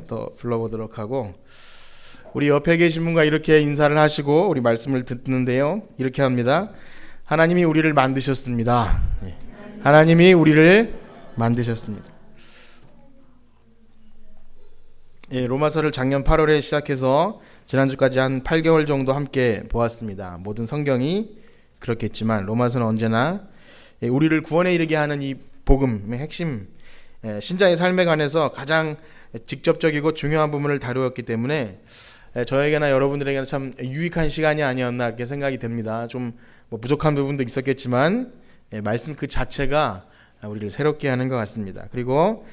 또 불러보도록 하고, 우리 옆에 계신 분과 이렇게 인사를 하시고 우리 말씀을 듣는데요, 이렇게 합니다. 하나님이 우리를 만드셨습니다. 하나님이 우리를 만드셨습니다. 로마서를 작년 8월에 시작해서 지난주까지 한 8개월 정도 함께 보았습니다. 모든 성경이 그렇겠지만 로마서는 언제나 우리를 구원에 이르게 하는 이 복음의 핵심, 신자의 삶에 관해서 가장 직접적이고 중요한 부분을 다루었기 때문에 저에게나 여러분들에게는 참 유익한 시간이 아니었나 이렇게 생각이 됩니다. 좀 부족한 부분도 있었겠지만 말씀 그 자체가 우리를 새롭게 하는 것 같습니다. 그리고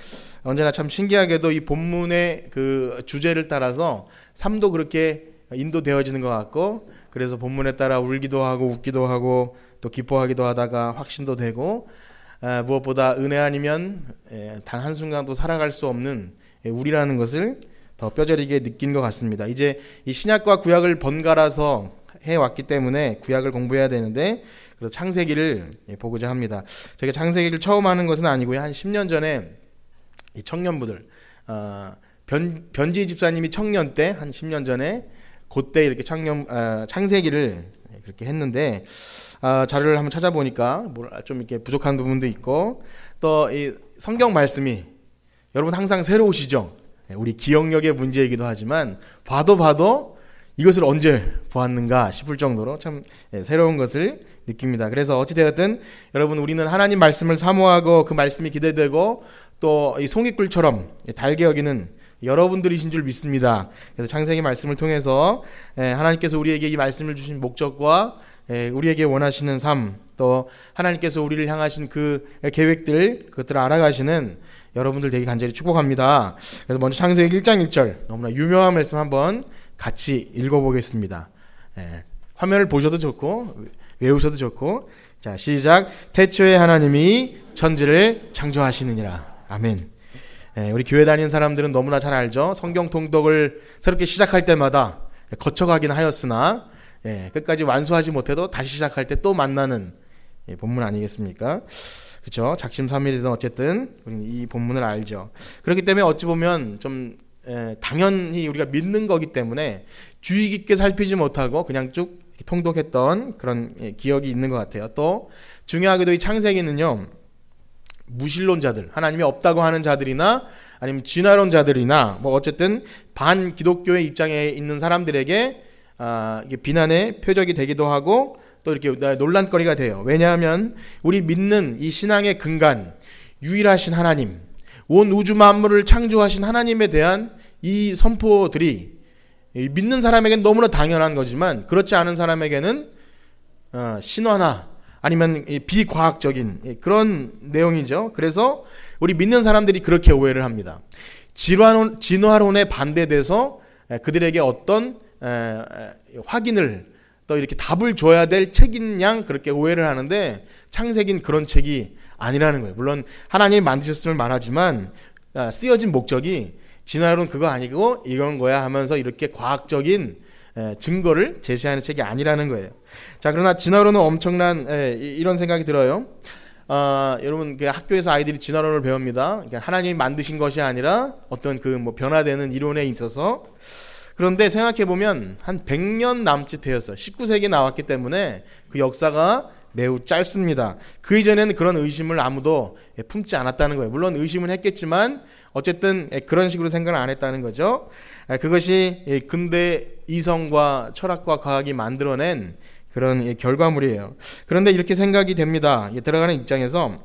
언제나 참 신기하게도 이 본문의 그 주제를 따라서 삶도 그렇게 인도되어지는 것 같고, 그래서 본문에 따라 울기도 하고 웃기도 하고 또 기뻐하기도 하다가 확신도 되고, 무엇보다 은혜 아니면 단 한순간도 살아갈 수 없는 우리라는 것을 더 뼈저리게 느낀 것 같습니다. 이제 이 신약과 구약을 번갈아서 해왔기 때문에 구약을 공부해야 되는데, 그래서 창세기를 보고자 합니다. 제가 창세기를 처음 하는 것은 아니고요. 한 10년 전에 이 청년부들, 변지 집사님이 청년 때 한 10년 전에 그때 이렇게 창세기를 그렇게 했는데, 자료를 한번 찾아보니까 좀 이렇게 부족한 부분도 있고, 또 이 성경 말씀이 여러분 항상 새로우시죠? 우리 기억력의 문제이기도 하지만 봐도 이것을 언제 보았는가 싶을 정도로 참 새로운 것을 느낍니다. 그래서 어찌되었든 여러분, 우리는 하나님 말씀을 사모하고 그 말씀이 기대되고 또 이 송이꿀처럼 달게 여기는 여러분들이신 줄 믿습니다. 그래서 창세기 말씀을 통해서 하나님께서 우리에게 이 말씀을 주신 목적과 우리에게 원하시는 삶, 또 하나님께서 우리를 향하신 그 계획들, 그것들을 알아가시는 여러분들 되게 간절히 축복합니다. 그래서 먼저 창세기 1장 1절 너무나 유명한 말씀 한번 같이 읽어보겠습니다. 화면을 보셔도 좋고 외우셔도 좋고, 자, 시작. 태초에 하나님이 천지를 창조하시느니라. 아멘. 우리 교회 다니는 사람들은 너무나 잘 알죠. 성경 통독을 새롭게 시작할 때마다 거쳐가긴 하였으나 끝까지 완수하지 못해도 다시 시작할 때 또 만나는 본문 아니겠습니까? 그렇죠. 작심삼일이든 어쨌든 우리는 이 본문을 알죠. 그렇기 때문에 어찌 보면 좀 당연히 우리가 믿는 거기 때문에 주의 깊게 살피지 못하고 그냥 쭉 통독했던 그런 기억이 있는 것 같아요. 또 중요하게도 이 창세기는요, 무신론자들, 하나님이 없다고 하는 자들이나 아니면 진화론자들이나 어쨌든 반기독교의 입장에 있는 사람들에게 이게 비난의 표적이 되기도 하고 또 이렇게 논란거리가 돼요. 왜냐하면 우리 믿는 이 신앙의 근간, 유일하신 하나님, 온 우주 만물을 창조하신 하나님에 대한 이 선포들이 믿는 사람에게는 너무나 당연한 거지만 그렇지 않은 사람에게는 신화나 아니면 비과학적인 그런 내용이죠. 그래서 우리 믿는 사람들이 그렇게 오해를 합니다. 진화론에 반대돼서 그들에게 어떤 확인을 또 이렇게 답을 줘야 될 책인 양 그렇게 오해를 하는데, 창세기는 그런 책이 아니라는 거예요. 물론 하나님이 만드셨음을 말하지만 쓰여진 목적이 진화론 그거 아니고 이런 거야 하면서 이렇게 과학적인 증거를 제시하는 책이 아니라는 거예요. 자, 그러나 진화론은 엄청난 이런 생각이 들어요. 여러분, 그 학교에서 아이들이 진화론을 배웁니다. 그러니까 하나님이 만드신 것이 아니라 어떤 그 변화되는 이론에 있어서. 그런데 생각해보면 한 100년 남짓 되었어요. 19세기에 나왔기 때문에 그 역사가 매우 짧습니다. 그 이전에는 그런 의심을 아무도 품지 않았다는 거예요. 물론 의심은 했겠지만 어쨌든 그런 식으로 생각을 안 했다는 거죠. 그것이 근대 이성과 철학과 과학이 만들어낸 그런 결과물이에요. 그런데 이렇게 생각이 됩니다. 들어가는 입장에서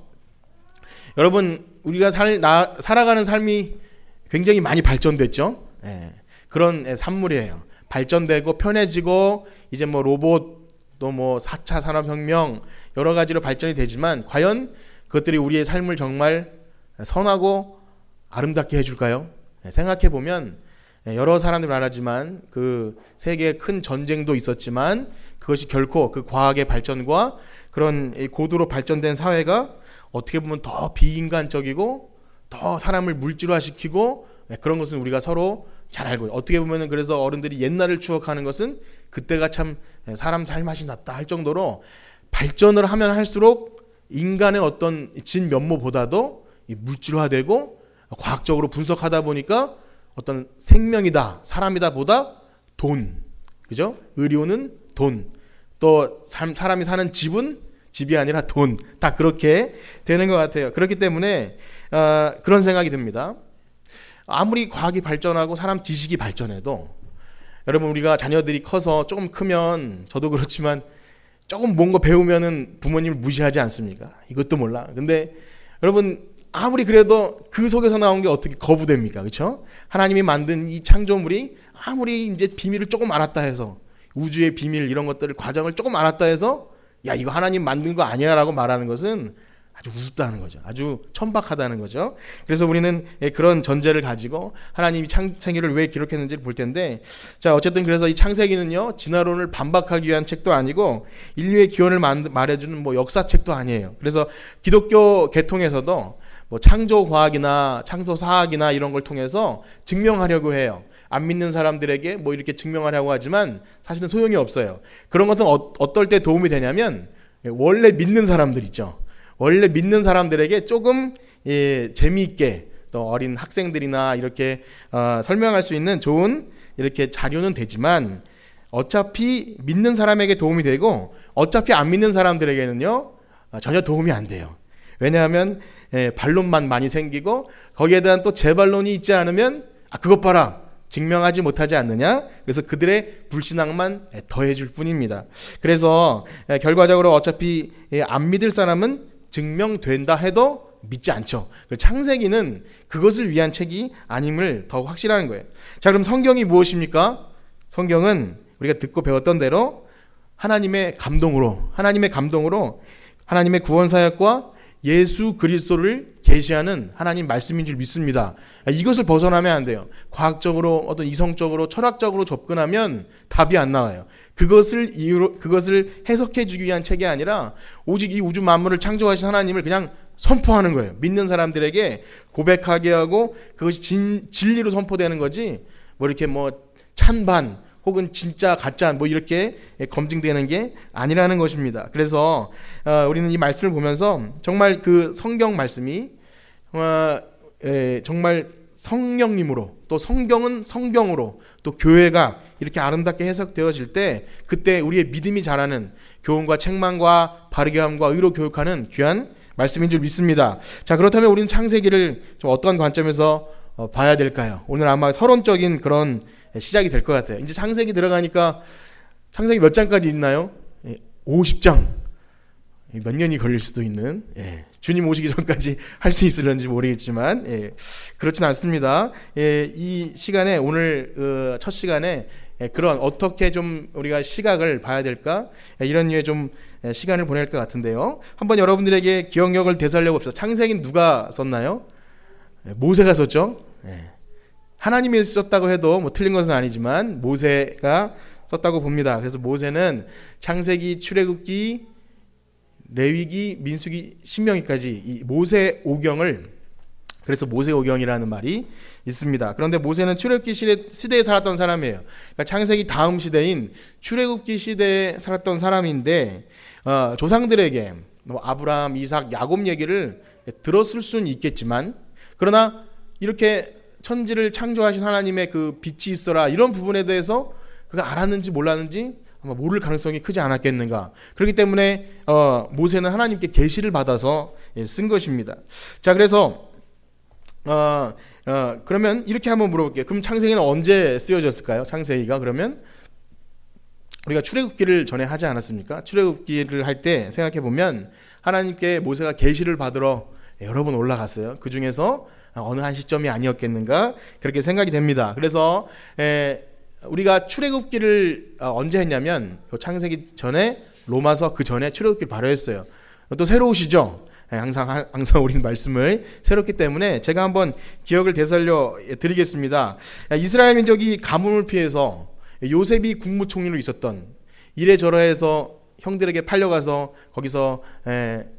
여러분, 우리가 살아가는 삶이 굉장히 많이 발전됐죠. 그런 산물이에요. 발전되고 편해지고 이제 로봇 또 4차 산업혁명 여러 가지로 발전이 되지만 과연 그것들이 우리의 삶을 정말 선하고 아름답게 해줄까요? 생각해보면 여러 사람들이 말하지만 그 세계에 큰 전쟁도 있었지만 그것이 결코 그 과학의 발전과 그런 고도로 발전된 사회가 어떻게 보면 더 비인간적이고 더 사람을 물질화시키고 그런 것은 우리가 서로 잘 알고, 어떻게 보면 그래서 어른들이 옛날을 추억하는 것은 그때가 참 사람 살맛이 났다 할 정도로 발전을 하면 할수록 인간의 어떤 진 면모보다도 물질화되고 과학적으로 분석하다 보니까 어떤 생명이다, 사람이다 보다 돈, 그죠? 의료는 돈, 또 사람이 사는 집은 집이 아니라 돈, 다 그렇게 되는 것 같아요. 그렇기 때문에 그런 생각이 듭니다. 아무리 과학이 발전하고 사람 지식이 발전해도 여러분, 우리가 자녀들이 커서 조금 크면, 저도 그렇지만 조금 뭔가 배우면은 부모님을 무시하지 않습니까? 이것도 몰라. 근데 여러분, 아무리 그래도 그 속에서 나온 게 어떻게 거부됩니까? 그렇죠? 하나님이 만든 이 창조물이 아무리 이제 비밀을 조금 알았다 해서, 우주의 비밀 이런 것들을, 과정을 조금 알았다 해서 야, 이거 하나님 만든 거 아니야 라고 말하는 것은 아주 우습다는 거죠. 아주 천박하다는 거죠. 그래서 우리는 그런 전제를 가지고 하나님이 창세기를 왜 기록했는지를 볼 텐데, 자, 어쨌든 그래서 이 창세기는요, 진화론을 반박하기 위한 책도 아니고 인류의 기원을 말해주는 뭐 역사책도 아니에요. 그래서 기독교 계통에서도 뭐 창조과학이나 창조사학이나 이런 걸 통해서 증명하려고 해요. 안 믿는 사람들에게 뭐 이렇게 증명하려고 하지만 사실은 소용이 없어요. 그런 것은 어떨 때 도움이 되냐면, 원래 믿는 사람들 있죠. 원래 믿는 사람들에게 조금 재미있게, 또 어린 학생들이나 이렇게 설명할 수 있는 좋은 이렇게 자료는 되지만, 어차피 믿는 사람에게 도움이 되고 어차피 안 믿는 사람들에게는요 전혀 도움이 안 돼요. 왜냐하면 반론만 많이 생기고 거기에 대한 또 재반론이 있지 않으면 그것 봐라, 증명하지 못하지 않느냐? 그래서 그들의 불신앙만 더해줄 뿐입니다. 그래서 결과적으로 어차피 안 믿을 사람은 증명된다 해도 믿지 않죠. 창세기는 그것을 위한 책이 아님을 더 확실한 거예요. 자, 그럼 성경이 무엇입니까? 성경은 우리가 듣고 배웠던 대로 하나님의 감동으로 하나님의 구원사역과 예수 그리스도를 계시하는 하나님 말씀인 줄 믿습니다. 이것을 벗어나면 안 돼요. 과학적으로, 어떤 이성적으로, 철학적으로 접근하면 답이 안 나와요. 그것을 해석해 주기 위한 책이 아니라 오직 이 우주 만물을 창조하신 하나님을 그냥 선포하는 거예요. 믿는 사람들에게 고백하게 하고 그것이 진리로 선포되는 거지, 뭐 이렇게 뭐 찬반 혹은 진짜 가짜 뭐 이렇게 검증되는 게 아니라는 것입니다. 그래서 우리는 이 말씀을 보면서 정말 그 성경 말씀이 정말 성령님으로, 또 성경은 성경으로, 또 교회가 이렇게 아름답게 해석되어질 때, 그때 우리의 믿음이 자라는, 교훈과 책망과 바르게함과 의로 교육하는 귀한 말씀인 줄 믿습니다. 자, 그렇다면 우리는 창세기를 좀 어떤 관점에서 봐야 될까요? 오늘 아마 서론적인 그런 시작이 될 것 같아요. 이제 창세기 들어가니까, 창세기 몇 장까지 있나요? 50장. 몇 년이 걸릴 수도 있는, 주님 오시기 전까지 할 수 있을런지 모르겠지만, 그렇진 않습니다. 이 시간에, 오늘 첫 시간에 그런 어떻게 좀 우리가 시각을 봐야 될까, 이런 류의 좀 시간을 보낼 것 같은데요. 한번 여러분들에게 기억력을 되살려 봅시다. 창세기는 누가 썼나요? 모세가 썼죠. 하나님이 썼다고 해도 뭐 틀린 것은 아니지만 모세가 썼다고 봅니다. 그래서 모세는 창세기, 출애굽기, 레위기, 민수기, 신명기까지 이 모세 오경을, 그래서 모세 오경이라는 말이 있습니다. 그런데 모세는 출애굽기 시대에 살았던 사람이에요. 그러니까 창세기 다음 시대인 출애굽기 시대에 살았던 사람인데, 조상들에게 뭐 아브라함, 이삭, 야곱 얘기를 들었을 수는 있겠지만, 그러나 이렇게 천지를 창조하신 하나님의 그 빛이 있어라, 이런 부분에 대해서 그가 알았는지 몰랐는지 아마 모를 가능성이 크지 않았겠는가. 그렇기 때문에 모세는 하나님께 계시를 받아서 쓴 것입니다. 자, 그래서 그러면 이렇게 한번 물어볼게요. 그럼 창세기는 언제 쓰여졌을까요? 창세기가 그러면 우리가 출애굽기를 전에 하지 않았습니까? 출애굽기를 할 때 생각해 보면 하나님께 모세가 계시를 받으러 여러 번 올라갔어요. 그 중에서 어느 한 시점이 아니었겠는가, 그렇게 생각이 됩니다. 그래서 우리가 출애굽기를 언제 했냐면 창세기 전에, 로마서 그 전에 출애굽기를 바로 했어요. 또 새로우시죠? 항상 우리는 말씀을 새롭기 때문에 제가 한번 기억을 되살려 드리겠습니다. 이스라엘 민족이 가뭄을 피해서 요셉이 국무총리로 있었던, 이래저래해서 형들에게 팔려가서 거기서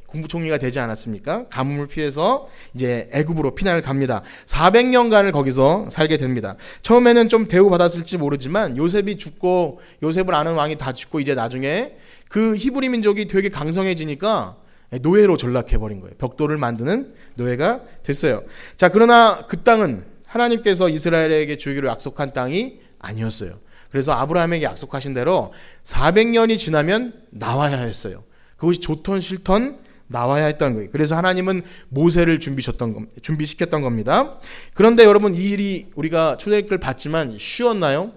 국무총리가 되지 않았습니까? 가뭄을 피해서 이제 애굽으로 피난을 갑니다. 400년간을 거기서 살게 됩니다. 처음에는 좀 대우받았을지 모르지만 요셉이 죽고, 요셉을 아는 왕이 다 죽고, 이제 나중에 그 히브리 민족이 되게 강성해지니까 노예로 전락해버린 거예요. 벽돌을 만드는 노예가 됐어요. 자, 그러나 그 땅은 하나님께서 이스라엘에게 주기로 약속한 땅이 아니었어요. 그래서 아브라함에게 약속하신 대로 400년이 지나면 나와야 했어요. 그것이 좋던 싫던 나와야 했던 거예요. 그래서 하나님은 모세를 준비시켰던 겁니다. 그런데 여러분, 이 일이 우리가 출애굽을 봤지만 쉬웠나요?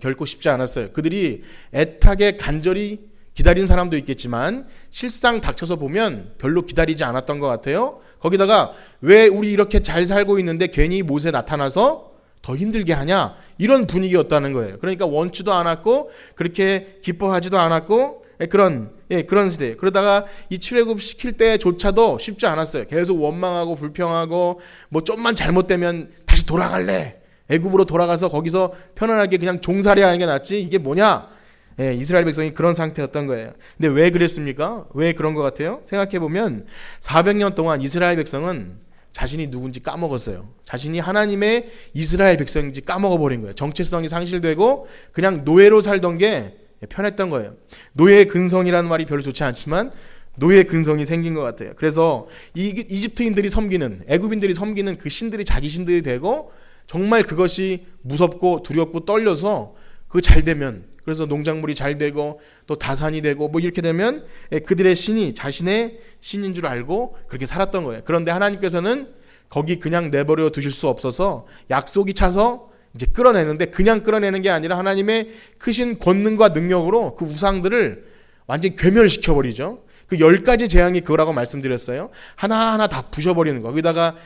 결코 쉽지 않았어요. 그들이 애타게 간절히 기다린 사람도 있겠지만 실상 닥쳐서 보면 별로 기다리지 않았던 것 같아요. 거기다가 왜 우리 이렇게 잘 살고 있는데 괜히 모세 나타나서 더 힘들게 하냐, 이런 분위기였다는 거예요. 그러니까 원치도 않았고 그렇게 기뻐하지도 않았고 그런 시대. 그러다가 이 출애굽 시킬 때조차도 쉽지 않았어요. 계속 원망하고 불평하고 뭐 좀만 잘못되면 다시 돌아갈래, 애굽으로 돌아가서 거기서 편안하게 그냥 종살이 하는 게 낫지, 이게 뭐냐. 이스라엘 백성이 그런 상태였던 거예요. 근데 왜 그랬습니까? 왜 그런 것 같아요? 생각해보면 400년 동안 이스라엘 백성은 자신이 누군지 까먹었어요. 자신이 하나님의 이스라엘 백성인지 까먹어버린 거예요. 정체성이 상실되고 그냥 노예로 살던 게 편했던 거예요. 노예 근성이라는 말이 별로 좋지 않지만 노예 근성이 생긴 것 같아요. 그래서 이집트인들이 섬기는, 애굽인들이 섬기는 그 신들이 자기 신들이 되고 정말 그것이 무섭고 두렵고 떨려서 그거 잘 되면, 그래서 농작물이 잘 되고 또 다산이 되고 뭐 이렇게 되면 그들의 신이 자신의 신인 줄 알고 그렇게 살았던 거예요. 그런데 하나님께서는 거기 그냥 내버려 두실 수 없어서 약속이 차서 이제 끌어내는데, 그냥 끌어내는 게 아니라 하나님의 크신 권능과 능력으로 그 우상들을 완전히 괴멸시켜버리죠. 그 10가지 재앙이 그거라고 말씀드렸어요. 하나하나 다 부셔버리는 거. 거기다가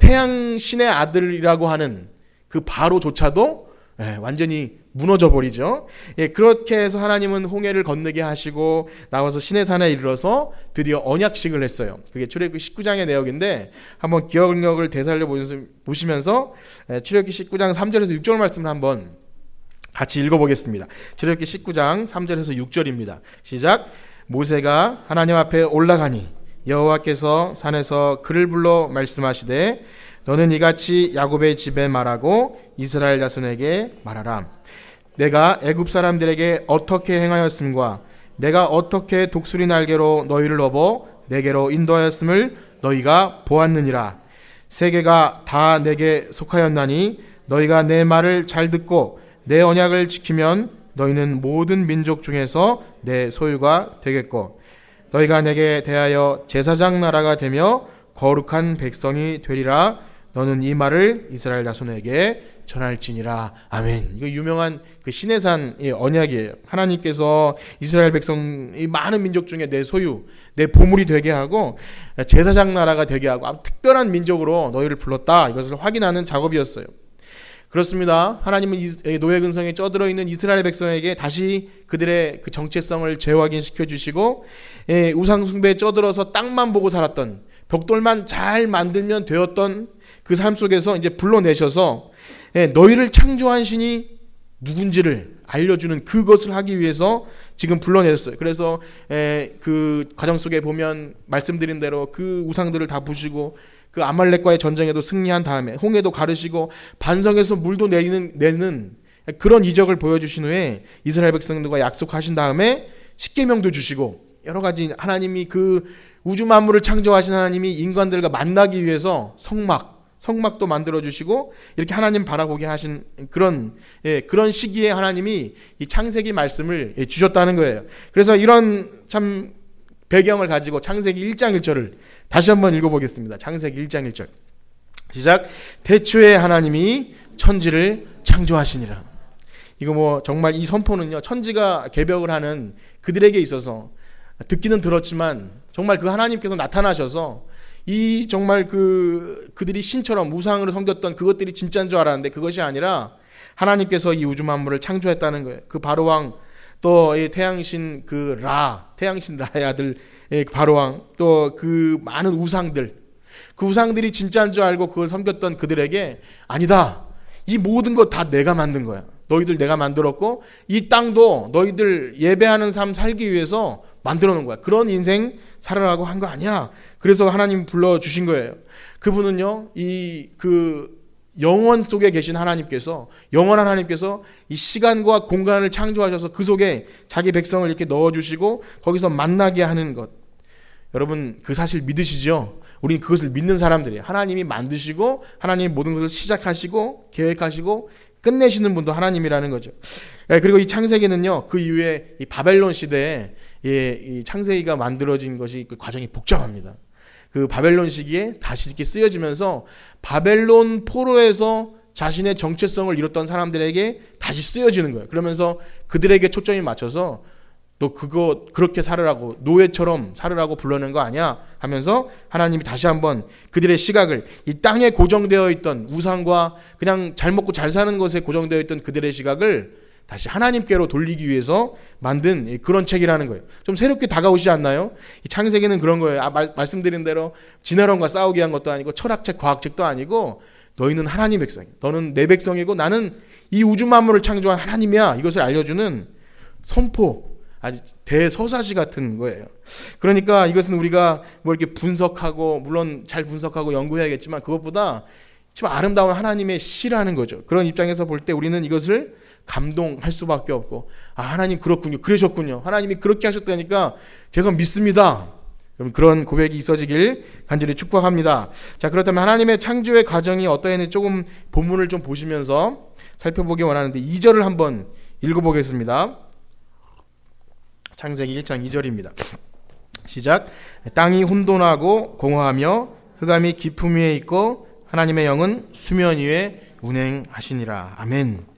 태양신의 아들이라고 하는 그 바로조차도 완전히 무너져 버리죠. 그렇게 해서 하나님은 홍해를 건너게 하시고 나와서 시내산에 이르러서 드디어 언약식을 했어요. 그게 출애굽기 19장의 내용인데 한번 기억력을 되살려 보시면서 출애굽기 19장 3절에서 6절 말씀을 한번 같이 읽어보겠습니다. 출애굽기 19장 3절에서 6절입니다. 시작. 모세가 하나님 앞에 올라가니 여호와께서 산에서 그를 불러 말씀하시되 너는 이같이 야곱의 집에 말하고 이스라엘 자손에게 말하라. 내가 애굽 사람들에게 어떻게 행하였음과 내가 어떻게 독수리 날개로 너희를 업어 내게로 인도하였음을 너희가 보았느니라. 세계가 다 내게 속하였나니 너희가 내 말을 잘 듣고 내 언약을 지키면 너희는 모든 민족 중에서 내 소유가 되겠고 너희가 내게 대하여 제사장 나라가 되며 거룩한 백성이 되리라. 너는 이 말을 이스라엘 자손에게 전할지니라. 아멘. 이거 유명한 그 시내산 언약이에요. 하나님께서 이스라엘 백성, 이 많은 민족 중에 내 소유, 내 보물이 되게 하고 제사장 나라가 되게 하고 아주 특별한 민족으로 너희를 불렀다. 이것을 확인하는 작업이었어요. 그렇습니다. 하나님은 노예 근성에 쪄들어 있는 이스라엘 백성에게 다시 그들의 그 정체성을 재확인시켜 주시고, 우상 숭배에 쪄들어서 땅만 보고 살았던, 벽돌만 잘 만들면 되었던 그 삶 속에서 이제 불러내셔서 너희를 창조한 신이 누군지를 알려주는 그것을 하기 위해서 지금 불러냈어요. 그래서 그 과정 속에 보면 말씀드린 대로 그 우상들을 다 부시고 그 아말렉과의 전쟁에도 승리한 다음에 홍해도 가르시고 반석에서 물도 내는 그런 이적을 보여주신 후에 이스라엘 백성들과 약속하신 다음에 십계명도 주시고 여러 가지, 하나님이 그 우주 만물을 창조하신 하나님이 인간들과 만나기 위해서 성막도 만들어주시고 이렇게 하나님 바라보게 하신 그런 시기에 하나님이 이 창세기 말씀을 주셨다는 거예요. 그래서 이런 참 배경을 가지고 창세기 1장 1절을 다시 한번 읽어보겠습니다. 창세기 1장 1절 시작. 태초에 하나님이 천지를 창조하시니라. 이거 뭐 정말 이 선포는요, 천지가 개벽을 하는 그들에게 있어서 듣기는 들었지만 정말 그 하나님께서 나타나셔서 이 정말 그들이 신처럼 우상으로 섬겼던 그것들이 진짜인 줄 알았는데 그것이 아니라 하나님께서 이 우주 만물을 창조했다는 거예요. 그 바로왕, 또 태양신 태양신 라의 아들 바로왕, 또 그 많은 우상들, 그 우상들이 진짜인 줄 알고 그걸 섬겼던 그들에게 아니다, 이 모든 것 다 내가 만든 거야. 너희들 내가 만들었고 이 땅도 너희들 예배하는 삶 살기 위해서 만들어 놓은 거야. 그런 인생 살아라고 한 거 아니야. 그래서 하나님 불러주신 거예요. 그분은요, 영원 속에 계신 하나님께서, 영원한 하나님께서 이 시간과 공간을 창조하셔서 그 속에 자기 백성을 이렇게 넣어주시고 거기서 만나게 하는 것. 여러분 그 사실 믿으시죠? 우리는 그것을 믿는 사람들이에요. 하나님이 만드시고 하나님이 모든 것을 시작하시고 계획하시고 끝내시는 분도 하나님이라는 거죠. 그리고 이 창세기는요, 그 이후에 이 바벨론 시대에 이 창세기가 만들어진 것이 그 과정이 복잡합니다. 그 바벨론 시기에 다시 이렇게 쓰여지면서 바벨론 포로에서 자신의 정체성을 잃었던 사람들에게 다시 쓰여지는 거예요. 그러면서 그들에게 초점이 맞춰서 너 그거 그렇게 살으라고, 노예처럼 살으라고 불러낸 거 아니야 하면서 하나님이 다시 한번 그들의 시각을 이 땅에 고정되어 있던 우상과 그냥 잘 먹고 잘 사는 것에 고정되어 있던 그들의 시각을 다시 하나님께로 돌리기 위해서 만든 그런 책이라는 거예요. 좀 새롭게 다가오시지 않나요? 이 창세기는 그런 거예요. 말씀드린 대로 진화론과 싸우기 위한 것도 아니고 철학책, 과학책도 아니고 너희는 하나님 백성이야. 너는 내 백성이고 나는 이 우주 만물을 창조한 하나님이야. 이것을 알려주는 선포, 아주 대서사시 같은 거예요. 그러니까 이것은 우리가 뭐 이렇게 분석하고, 물론 잘 분석하고 연구해야겠지만 그것보다 참 아름다운 하나님의 시라는 거죠. 그런 입장에서 볼 때 우리는 이것을 감동할 수밖에 없고, 아, 하나님 그렇군요. 그러셨군요. 하나님이 그렇게 하셨다니까 제가 믿습니다. 여러분 그런 고백이 있어지길 간절히 축복합니다. 자, 그렇다면 하나님의 창조의 과정이 어떠했는지 조금 본문을 좀 보시면서 살펴보기 원하는데 2절을 한번 읽어보겠습니다. 창세기 1장 2절입니다. 시작. 땅이 혼돈하고 공허하며 흑암이 깊음 위에 있고 하나님의 영은 수면 위에 운행하시니라. 아멘.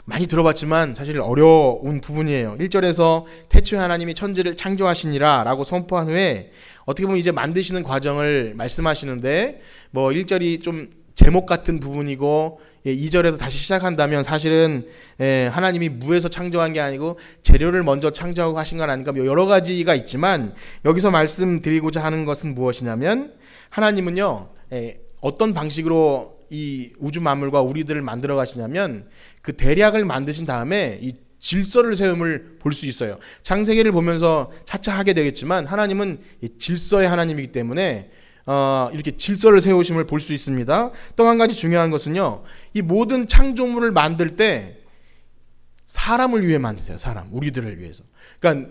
많이 들어봤지만 사실 어려운 부분이에요. 1절에서 태초에 하나님이 천지를 창조하시니라 라고 선포한 후에 어떻게 보면 이제 만드시는 과정을 말씀하시는데, 뭐 1절이 좀 제목 같은 부분이고 2절에서 다시 시작한다면 사실은 하나님이 무에서 창조한 게 아니고 재료를 먼저 창조하고 하신 건 아닌가, 여러 가지가 있지만 여기서 말씀드리고자 하는 것은 무엇이냐면, 하나님은요 어떤 방식으로 이 우주 만물과 우리들을 만들어 가시냐면 그 대략을 만드신 다음에 이 질서를 세움을 볼 수 있어요. 창세기를 보면서 차차 하게 되겠지만 하나님은 질서의 하나님이기 때문에 이렇게 질서를 세우심을 볼 수 있습니다. 또 한 가지 중요한 것은요, 이 모든 창조물을 만들 때 사람을 위해 만드세요. 사람, 우리들을 위해서. 그러니까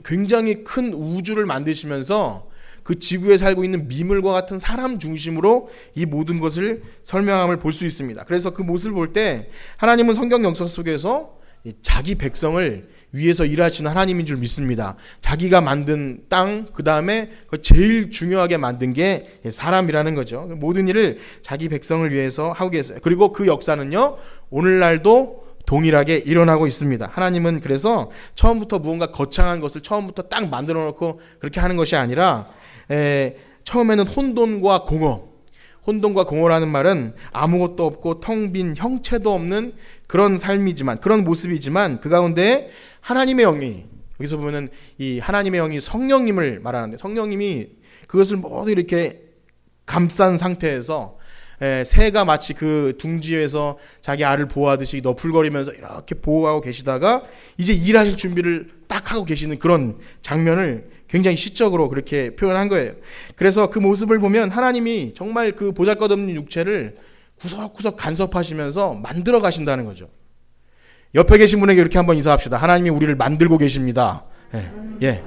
굉장히 큰 우주를 만드시면서 그 지구에 살고 있는 미물과 같은 사람 중심으로 이 모든 것을 설명함을 볼 수 있습니다. 그래서 그 모습을 볼 때 하나님은 성경 역사 속에서 자기 백성을 위해서 일하시는 하나님인 줄 믿습니다. 자기가 만든 땅, 그 다음에 제일 중요하게 만든 게 사람이라는 거죠. 모든 일을 자기 백성을 위해서 하고 계세요. 그리고 그 역사는요, 오늘날도 동일하게 일어나고 있습니다. 하나님은 그래서 처음부터 무언가 거창한 것을 처음부터 딱 만들어 놓고 그렇게 하는 것이 아니라, 처음에는 혼돈과 공허, 혼돈과 공허라는 말은 아무것도 없고 텅 빈 형체도 없는 그런 삶이지만, 그런 모습이지만 그 가운데 하나님의 영이, 여기서 보면은 이 하나님의 영이 성령님을 말하는데, 성령님이 그것을 모두 이렇게 감싼 상태에서 새가 마치 그 둥지에서 자기 알을 보호하듯이 너풀거리면서 이렇게 보호하고 계시다가 이제 일하실 준비를 딱 하고 계시는 그런 장면을 굉장히 시적으로 그렇게 표현한 거예요. 그래서 그 모습을 보면 하나님이 정말 그 보잘것없는 육체를 구석구석 간섭하시면서 만들어 가신다는 거죠. 옆에 계신 분에게 이렇게 한번 인사합시다. 하나님이 우리를 만들고 계십니다. 예.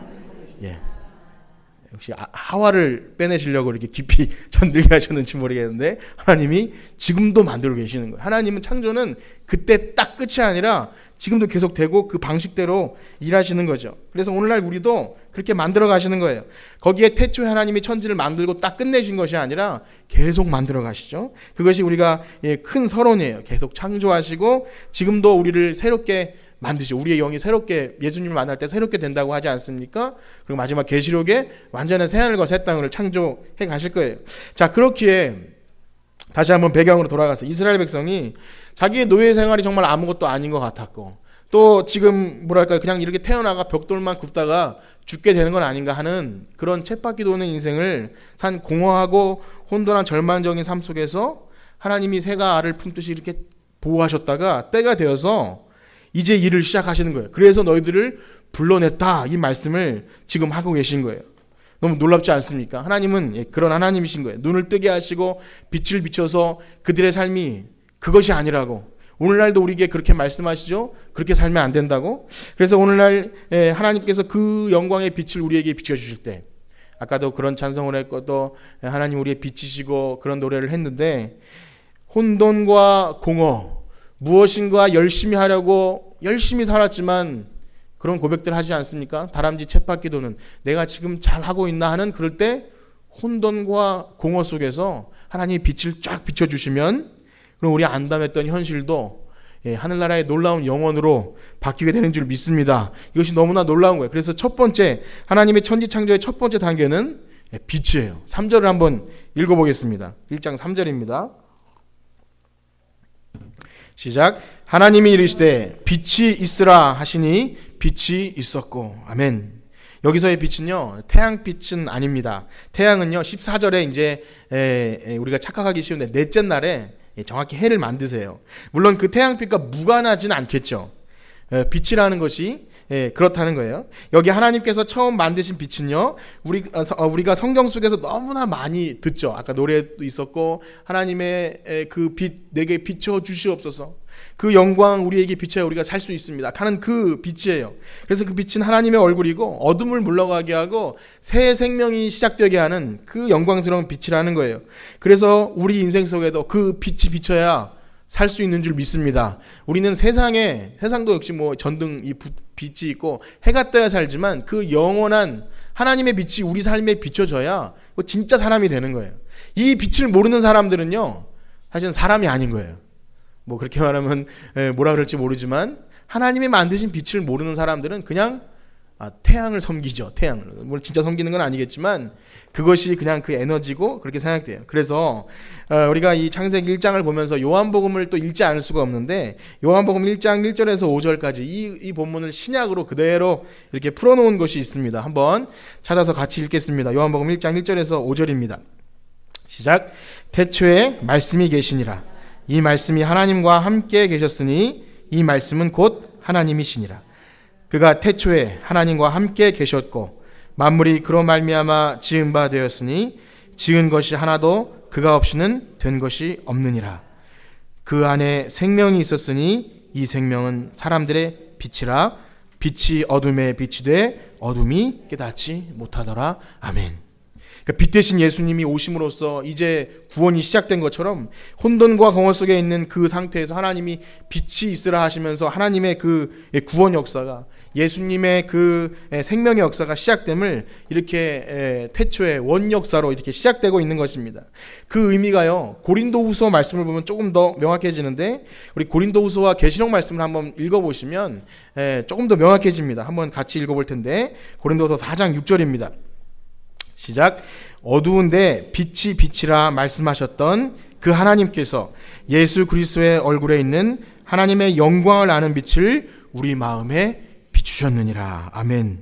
역시 하와를 빼내시려고 이렇게 깊이 전들게 하셨는지 모르겠는데 하나님이 지금도 만들고 계시는 거예요. 하나님은 창조는 그때 딱 끝이 아니라 지금도 계속 되고 그 방식대로 일하시는 거죠. 그래서 오늘날 우리도 그렇게 만들어 가시는 거예요. 거기에 태초에 하나님이 천지를 만들고 딱 끝내신 것이 아니라 계속 만들어 가시죠. 그것이 우리가 큰 서론이에요. 계속 창조하시고 지금도 우리를 새롭게 만드시고, 우리의 영이 새롭게 예수님을 만날 때 새롭게 된다고 하지 않습니까? 그리고 마지막 계시록에 완전한 새하늘과 새 땅을 창조해 가실 거예요. 자, 그렇기에 다시 한번 배경으로 돌아가서 이스라엘 백성이 자기의 노예 생활이 정말 아무것도 아닌 것 같았고, 또 지금 뭐랄까요, 그냥 이렇게 태어나가 벽돌만 굽다가 죽게 되는 건 아닌가 하는 그런 쳇바퀴 도는 인생을 산 공허하고 혼돈한 절망적인 삶 속에서 하나님이 새가 알을 품듯이 이렇게 보호하셨다가 때가 되어서 이제 일을 시작하시는 거예요. 그래서 너희들을 불러냈다, 이 말씀을 지금 하고 계신 거예요. 너무 놀랍지 않습니까? 하나님은 그런 하나님이신 거예요. 눈을 뜨게 하시고 빛을 비춰서 그들의 삶이 그것이 아니라고. 오늘날도 우리에게 그렇게 말씀하시죠. 그렇게 살면 안 된다고. 그래서 오늘날 하나님께서 그 영광의 빛을 우리에게 비춰주실 때, 아까도 그런 찬송을 했고 또 하나님 우리의 빛이시고 그런 노래를 했는데 혼돈과 공허, 무엇인가 열심히 하려고 열심히 살았지만 그런 고백들 하지 않습니까? 다람쥐 쳇바퀴도는 내가 지금 잘하고 있나 하는 그럴 때 혼돈과 공허 속에서 하나님이 빛을 쫙 비춰주시면 그럼 우리 안담했던 현실도 하늘나라의 놀라운 영원으로 바뀌게 되는 줄 믿습니다. 이것이 너무나 놀라운 거예요. 그래서 첫 번째 하나님의 천지창조의 첫 번째 단계는 빛이에요. 3절을 한번 읽어보겠습니다. 1장 3절입니다. 시작. 하나님이 이르시되 빛이 있으라 하시니 빛이 있었고. 아멘. 여기서의 빛은요, 태양빛은 아닙니다. 태양은요, 14절에 이제 우리가 착각하기 쉬운데 넷째 날에 정확히 해를 만드세요. 물론 그 태양빛과 무관하진 않겠죠. 빛이라는 것이 그렇다는 거예요. 여기 하나님께서 처음 만드신 빛은요, 우리가 성경 속에서 너무나 많이 듣죠. 아까 노래도 있었고 하나님의 그 빛 내게 비춰 주시옵소서. 그 영광 우리에게 비춰야 우리가 살 수 있습니다 하는 그 빛이에요. 그래서 그 빛은 하나님의 얼굴이고 어둠을 물러가게 하고 새 생명이 시작되게 하는 그 영광스러운 빛이라는 거예요. 그래서 우리 인생 속에도 그 빛이 비춰야 살 수 있는 줄 믿습니다. 우리는 세상도 역시 뭐 전등 이 빛이 있고 해가 떠야 살지만 그 영원한 하나님의 빛이 우리 삶에 비춰져야 진짜 사람이 되는 거예요. 이 빛을 모르는 사람들은요, 사실은 사람이 아닌 거예요. 뭐 그렇게 말하면 뭐라 그럴지 모르지만 하나님이 만드신 빛을 모르는 사람들은 그냥 태양을 섬기죠. 태양을. 뭘 진짜 섬기는 건 아니겠지만 그것이 그냥 그 에너지고 그렇게 생각돼요. 그래서 우리가 이 창세기 1장을 보면서 요한복음을 또 읽지 않을 수가 없는데 요한복음 1장 1절에서 5절까지 이 본문을 신약으로 그대로 이렇게 풀어놓은 것이 있습니다. 한번 찾아서 같이 읽겠습니다. 요한복음 1장 1절에서 5절입니다. 시작. 태초에 말씀이 계시니라. 이 말씀이 하나님과 함께 계셨으니 이 말씀은 곧 하나님이시니라. 그가 태초에 하나님과 함께 계셨고 만물이 그로 말미암아 지은 바 되었으니 지은 것이 하나도 그가 없이는 된 것이 없느니라. 그 안에 생명이 있었으니 이 생명은 사람들의 빛이라. 빛이 어둠에 빛이 돼 어둠이 깨닫지 못하더라. 아멘. 그러니까 빛 대신 예수님이 오심으로써 이제 구원이 시작된 것처럼 혼돈과 공허 속에 있는 그 상태에서 하나님이 빛이 있으라 하시면서 하나님의 그 구원 역사가, 예수님의 그 생명의 역사가 시작됨을 이렇게 태초의 원 역사로 이렇게 시작되고 있는 것입니다. 그 의미가요, 고린도후서 말씀을 보면 조금 더 명확해지는데 우리 고린도후서와 계시록 말씀을 한번 읽어보시면 조금 더 명확해집니다. 한번 같이 읽어볼 텐데 고린도후서 4장 6절입니다. 시작. 어두운데 빛이 빛이라 말씀하셨던 그 하나님께서 예수 그리스도의 얼굴에 있는 하나님의 영광을 아는 빛을 우리 마음에 비추셨느니라. 아멘.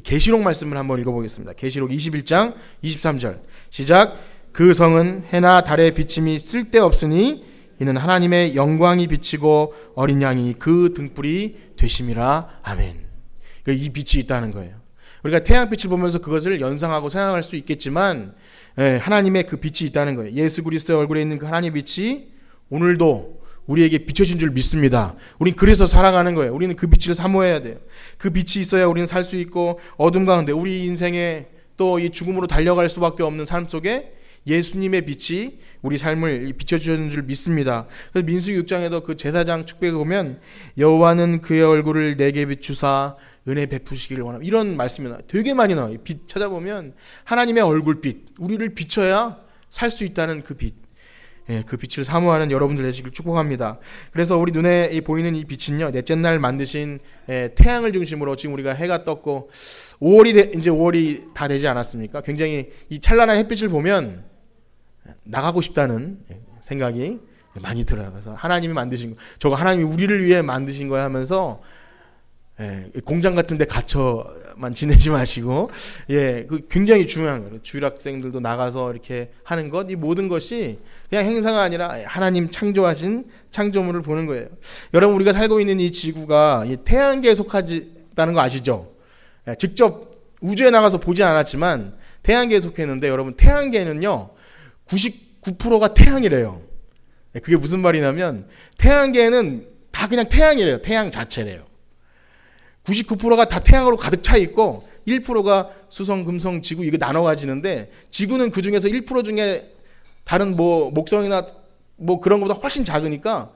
계시록 말씀을 한번 읽어보겠습니다. 계시록 21장 23절. 시작. 그 성은 해나 달의 비침이 쓸데없으니 이는 하나님의 영광이 비치고 어린 양이 그 등불이 되심이라. 아멘. 그러니까 이 빛이 있다는 거예요. 우리가 태양빛을 보면서 그것을 연상하고 생각할 수 있겠지만 하나님의 그 빛이 있다는 거예요. 예수 그리스도의 얼굴에 있는 그 하나님의 빛이 오늘도 우리에게 비춰진 줄 믿습니다. 우린 그래서 살아가는 거예요. 우리는 그 빛을 사모해야 돼요. 그 빛이 있어야 우리는 살 수 있고 어둠 가운데 우리 인생에 또 이 죽음으로 달려갈 수밖에 없는 삶 속에 예수님의 빛이 우리 삶을 비춰주는 줄 믿습니다. 그래서 민수기 6장에도 그 제사장 축복에 보면 여호와는 그의 얼굴을 내게 비추사 은혜 베푸시기를 원합니다. 이런 말씀이 되게 많이 나와요. 빛 찾아보면 하나님의 얼굴빛, 우리를 비춰야 살 수 있다는 그 빛. 그 빛을 사모하는 여러분들 되시길 축복합니다. 그래서 우리 눈에 보이는 이 빛은요, 넷째 날 만드신 태양을 중심으로 지금 우리가 해가 떴고 이제 5월이 다 되지 않았습니까? 굉장히 이 찬란한 햇빛을 보면 나가고 싶다는 생각이 많이 들어요. 그래서 하나님이 만드신 거, 저거 하나님이 우리를 위해 만드신 거야 하면서 공장 같은 데 갇혀만 지내지 마시고, 그 굉장히 중요한 거예요. 주일학생들도 나가서 이렇게 하는 것, 이 모든 것이 그냥 행사가 아니라 하나님 창조하신 창조물을 보는 거예요. 여러분, 우리가 살고 있는 이 지구가 이 태양계에 속하다는 거 아시죠? 직접 우주에 나가서 보지 않았지만 태양계에 속했는데, 여러분, 태양계는요 99%가 태양이래요. 그게 무슨 말이냐면 태양계는 다 그냥 태양이래요. 태양 자체래요. 99%가 다 태양으로 가득 차 있고 1%가 수성, 금성, 지구 이거 나눠 가지는데 지구는 그 중에서 1% 중에 다른 뭐 목성이나 뭐 그런 것보다 훨씬 작으니까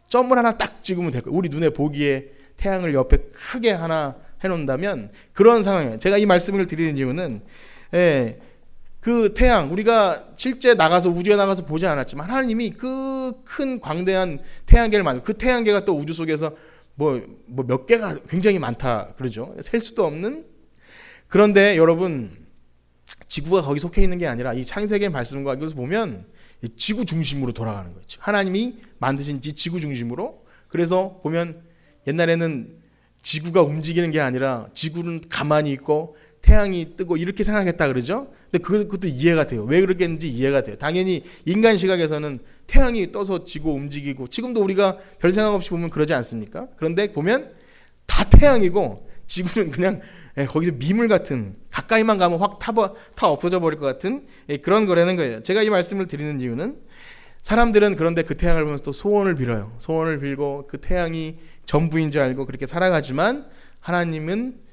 점을 하나 딱 찍으면 될 거예요. 우리 눈에 보기에 태양을 옆에 크게 하나 해놓는다면 그런 상황이에요. 제가 이 말씀을 드리는 이유는 그 태양 우리가 실제 나가서 우주에 나가서 보지 않았지만 하나님이 그 큰 광대한 태양계를 만들고 그 태양계가 또 우주 속에서 뭐 몇 개가 굉장히 많다 그러죠. 셀 수도 없는. 그런데 여러분 지구가 거기 속해 있는 게 아니라 이 창세기 말씀과 이것을 보면 지구 중심으로 돌아가는 거예요. 하나님이 만드신 지구 중심으로. 그래서 보면 옛날에는 지구가 움직이는 게 아니라 지구는 가만히 있고 태양이 뜨고 이렇게 생각했다 그러죠. 근데 그것도 이해가 돼요. 왜 그렇게 했는지 이해가 돼요. 당연히 인간 시각에서는 태양이 떠서 지구 움직이고 지금도 우리가 별 생각 없이 보면 그러지 않습니까? 그런데 보면 다 태양이고 지구는 그냥 거기서 미물 같은, 가까이만 가면 확 타 없어져 버릴 것 같은 그런 거라는 거예요. 제가 이 말씀을 드리는 이유는 사람들은 그런데 그 태양을 보면서 또 소원을 빌어요. 소원을 빌고 그 태양이 전부인 줄 알고 그렇게 살아가지만 하나님은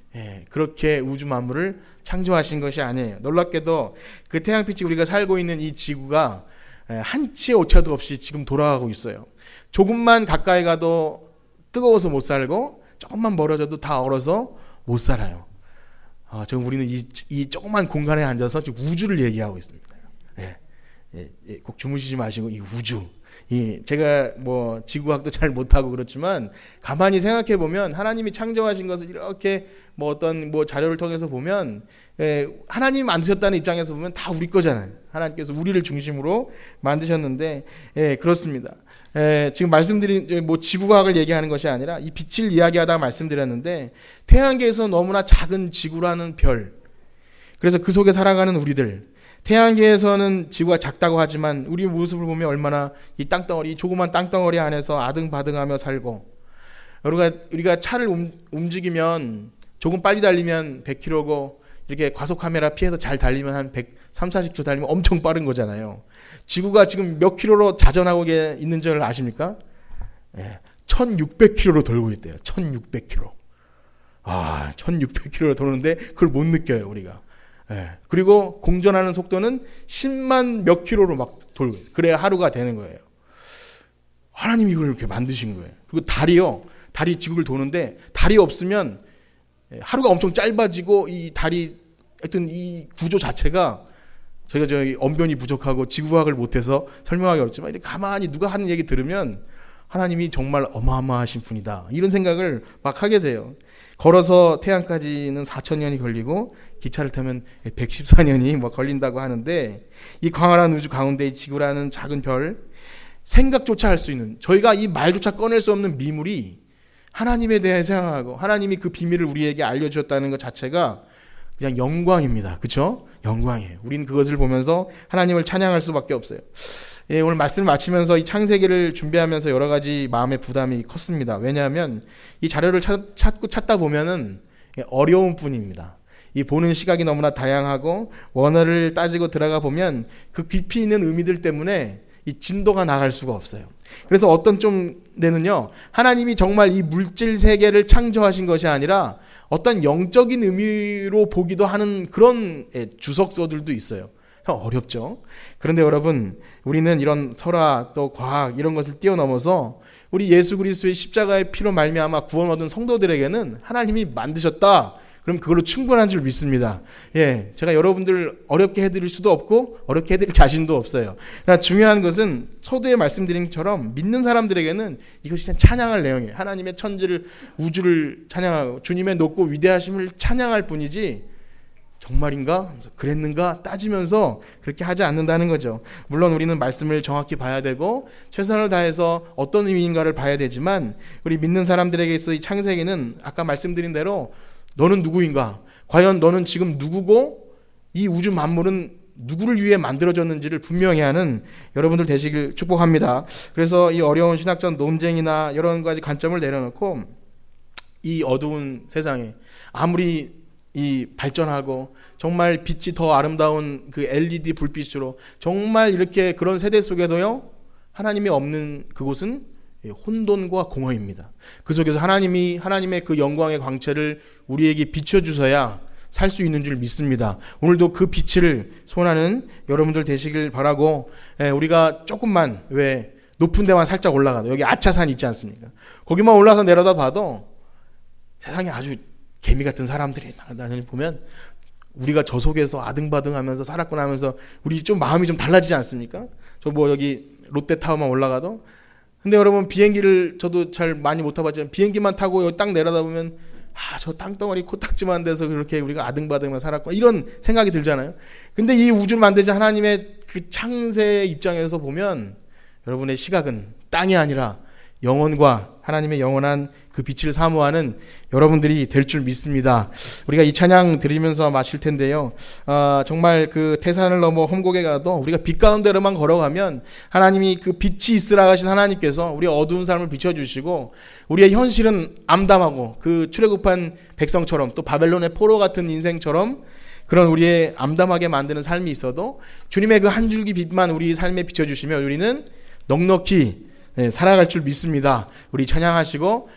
그렇게 우주 만물을 창조하신 것이 아니에요. 놀랍게도 그 태양빛이 우리가 살고 있는 이 지구가 한치의 오차도 없이 지금 돌아가고 있어요. 조금만 가까이 가도 뜨거워서 못 살고 조금만 멀어져도 다 얼어서 못 살아요. 지금 우리는 이 조그만 공간에 앉아서 지금 우주를 얘기하고 있습니다. 꼭 주무시지 마시고 이 우주. 제가 뭐 지구학도 잘 못하고 그렇지만 가만히 생각해 보면 하나님이 창조하신 것을 이렇게 뭐 어떤 뭐 자료를 통해서 보면 하나님 만드셨다는 입장에서 보면 다 우리 거잖아요. 하나님께서 우리를 중심으로 만드셨는데 그렇습니다. 지금 말씀드린 뭐 지구과학을 얘기하는 것이 아니라 이 빛을 이야기하다가 말씀드렸는데 태양계에서 너무나 작은 지구라는 별, 그래서 그 속에 살아가는 우리들, 태양계에서는 지구가 작다고 하지만 우리 모습을 보면 얼마나 이 땅덩어리, 조그만 땅덩어리 안에서 아등바등하며 살고, 우리가 차를 움직이면 조금 빨리 달리면 100km고 이렇게 과속 카메라 피해서 잘 달리면 한 130, 40km 달리면 엄청 빠른 거잖아요. 지구가 지금 몇 킬로로 자전하고 있는 줄 아십니까? 1600km로 돌고 있대요. 1600km. 1600km로 도는데 그걸 못 느껴요, 우리가. 그리고 공전하는 속도는 10만 몇 킬로로 막 돌고, 그래야 하루가 되는 거예요. 하나님이 이걸 이렇게 만드신 거예요. 그리고 달이 지구를 도는데 달이 없으면 하루가 엄청 짧아지고 이 달이 하여튼 이 구조 자체가 저희가 언변이 부족하고 지구과학을 못해서 설명하기 어렵지만 이렇게 가만히 누가 하는 얘기 들으면 하나님이 정말 어마어마하신 분이다 이런 생각을 막 하게 돼요. 걸어서 태양까지는 4,000년이 걸리고 기차를 타면 114년이 뭐 걸린다고 하는데 이 광활한 우주 가운데 이 지구라는 작은 별, 생각조차 할 수 있는, 저희가 이 말조차 꺼낼 수 없는 미물이 하나님에 대해 생각하고 하나님이 그 비밀을 우리에게 알려주셨다는 것 자체가 그냥 영광입니다. 그렇죠? 영광이에요. 우리는 그것을 보면서 하나님을 찬양할 수밖에 없어요. 오늘 말씀을 마치면서 이 창세기를 준비하면서 여러 가지 마음의 부담이 컸습니다. 왜냐하면 이 자료를 찾다 보면은 어려운 뿐입니다. 이 보는 시각이 너무나 다양하고 원어를 따지고 들어가 보면 그 깊이 있는 의미들 때문에 이 진도가 나갈 수가 없어요. 그래서 어떤 데는요, 하나님이 정말 이 물질 세계를 창조하신 것이 아니라 어떤 영적인 의미로 보기도 하는 그런 주석서들도 있어요. 어렵죠. 그런데 여러분, 우리는 이런 설화 또 과학 이런 것을 뛰어넘어서 우리 예수 그리스도의 십자가의 피로 말미암아 구원 얻은 성도들에게는 하나님이 만드셨다, 그럼 그걸로 충분한 줄 믿습니다. 제가 여러분들 어렵게 해드릴 수도 없고 어렵게 해드릴 자신도 없어요. 그러나 중요한 것은 서두에 말씀드린 것처럼 믿는 사람들에게는 이것이 그냥 찬양할 내용이에요. 하나님의 천지를, 우주를 찬양하고 주님의 높고 위대하심을 찬양할 뿐이지 정말인가? 그랬는가? 따지면서 그렇게 하지 않는다는 거죠. 물론 우리는 말씀을 정확히 봐야 되고 최선을 다해서 어떤 의미인가를 봐야 되지만 우리 믿는 사람들에게 있어 이 창세기는 아까 말씀드린 대로 너는 누구인가? 과연 너는 지금 누구고 이 우주 만물은 누구를 위해 만들어졌는지를 분명히 하는 여러분들 되시길 축복합니다. 그래서 이 어려운 신학적 논쟁이나 여러 가지 관점을 내려놓고 이 어두운 세상에 아무리 이 발전하고 정말 빛이 더 아름다운 그 LED 불빛으로 정말 이렇게 그런 세대 속에도요, 하나님이 없는 그곳은 혼돈과 공허입니다. 그 속에서 하나님의 그 영광의 광채를 우리에게 비춰주셔야 살 수 있는 줄 믿습니다. 오늘도 그 빛을 소원하는 여러분들 되시길 바라고, 우리가 조금만 왜 높은 데만 살짝 올라가도 여기 아차산 있지 않습니까? 거기만 올라서 내려다 봐도 세상에 아주 개미 같은 사람들이 나를 보면 우리가 저 속에서 아등바등하면서 살았구나 하면서 우리 좀 마음이 좀 달라지지 않습니까? 저 뭐 여기 롯데타워만 올라가도. 근데 여러분 비행기를 저도 잘 많이 못 타봤지만 비행기만 타고 여기 딱 내려다보면 저 땅덩어리 코딱지만 돼서 그렇게 우리가 아등바등만 살았구나 이런 생각이 들잖아요. 근데 이 우주를 만드신 하나님의 그 창세 입장에서 보면 여러분의 시각은 땅이 아니라 영원과 하나님의 영원한 그 빛을 사모하는 여러분들이 될 줄 믿습니다. 우리가 이 찬양 드리면서 마실 텐데요. 정말 그 태산을 넘어 험곡에 가도 우리가 빛 가운데로만 걸어가면 하나님이 그 빛이 있으라 하신 하나님께서 우리 어두운 삶을 비춰주시고 우리의 현실은 암담하고 그 출애굽한 백성처럼 또 바벨론의 포로 같은 인생처럼 그런 우리의 암담하게 만드는 삶이 있어도 주님의 그 한 줄기 빛만 우리 삶에 비춰주시면 우리는 넉넉히 살아갈 줄 믿습니다. 우리 찬양하시고